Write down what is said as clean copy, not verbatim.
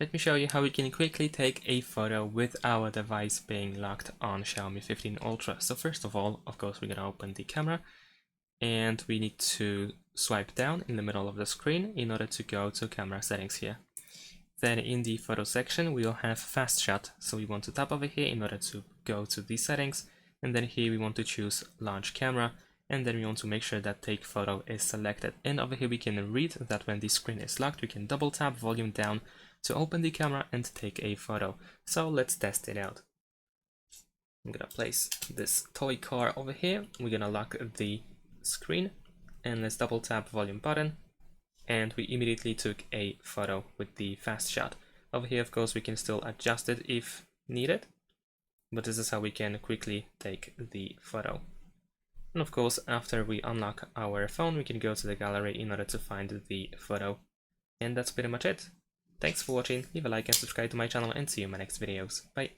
Let me show you how we can quickly take a photo with our device being locked on Xiaomi 15 Ultra. So first of all, of course, we're gonna open the camera and we need to swipe down in the middle of the screen in order to go to camera settings here. Then in the photo section, we will have Fastshot. So we want to tap over here in order to go to the settings. And then here we want to choose launch camera. And then we want to make sure that take photo is selected. And over here we can read that when the screen is locked, we can double tap volume down to open the camera and take a photo. So let's test it out. I'm gonna place this toy car over here. We're gonna lock the screen and let's double tap volume button. And we immediately took a photo with the Fastshot. Over here, of course, we can still adjust it if needed, but this is how we can quickly take the photo. And of course, after we unlock our phone, we can go to the gallery in order to find the photo. And that's pretty much it. Thanks for watching, leave a like and subscribe to my channel, and see you in my next videos. Bye!